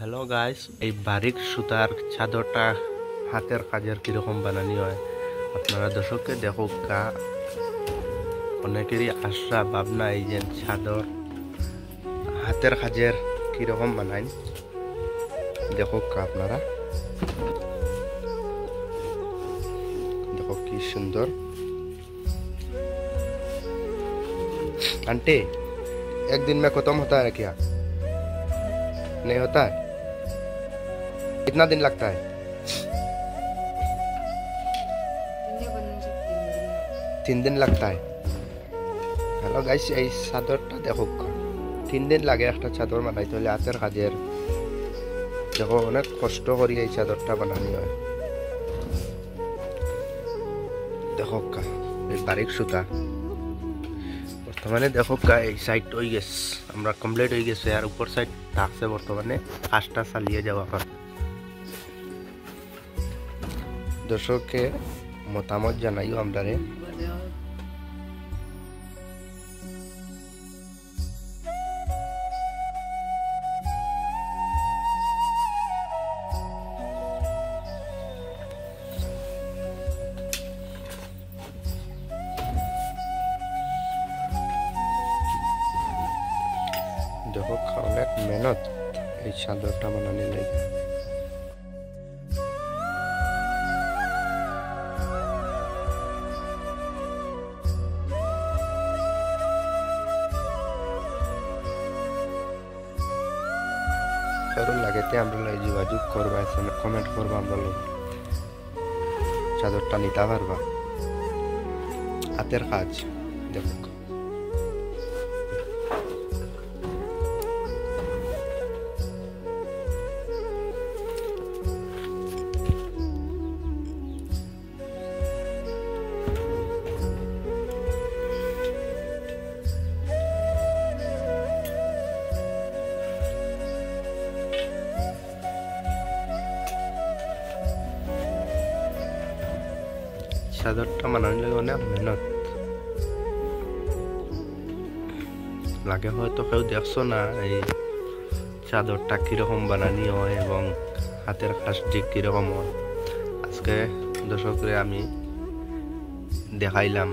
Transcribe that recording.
Hello guys, এই বারিক সুতার চাদরটা হাতের কাজের কিরকম বানানি হয় আপনারা দর্শককে দেখো কা অনেকেরই আশা ভাবনা এই যে চাদর হাতের কাজের কিরকম বানাই দেখো কা আপনারা দেখো কি সুন্দর। आंटी एक दिन में खत्म होता है क्या? नहीं होता है। कितना दिन लगता है? 3 दिन लगता है। हेलो गाइस, এই চাদরটা দেখো 3 দিন লাগে একটা চাদর বানাইতে হলে হাতের কাজের। দেখো অনেক কষ্ট করে এই চাদরটা বানানি হয়। দেখো এই বারিক সুতা বর্তমানে দেখো এই সাইড হয়ে গেছে, আমরা কমপ্লিট হয়ে গেছে আর উপর সাইড থাকছে বর্তমানে কাজটা চালিয়ে যাওয়া হয়। দর্শককে মতামত জানাইও আমরারে। দেখো অনেক মেহনত এই চাদরটা বানানি লাগে। কারণ লাগেতে আমরা যোগাযোগ করবা, এসএমএস কমেন্ট করবা, আমরা লোক চাদরটা নিতে পারবা। হাতের কাজ দেখো চাদরটা বানানোর লাগে অনেক মেহনত লাগে। হয়তো কেউ দেখছো না এই চাদরটা কিরকম বানানি হয় এবং হাতের কাজটি কিরকম হয়। আজকে দর্শকরে আমি দেখাইলাম।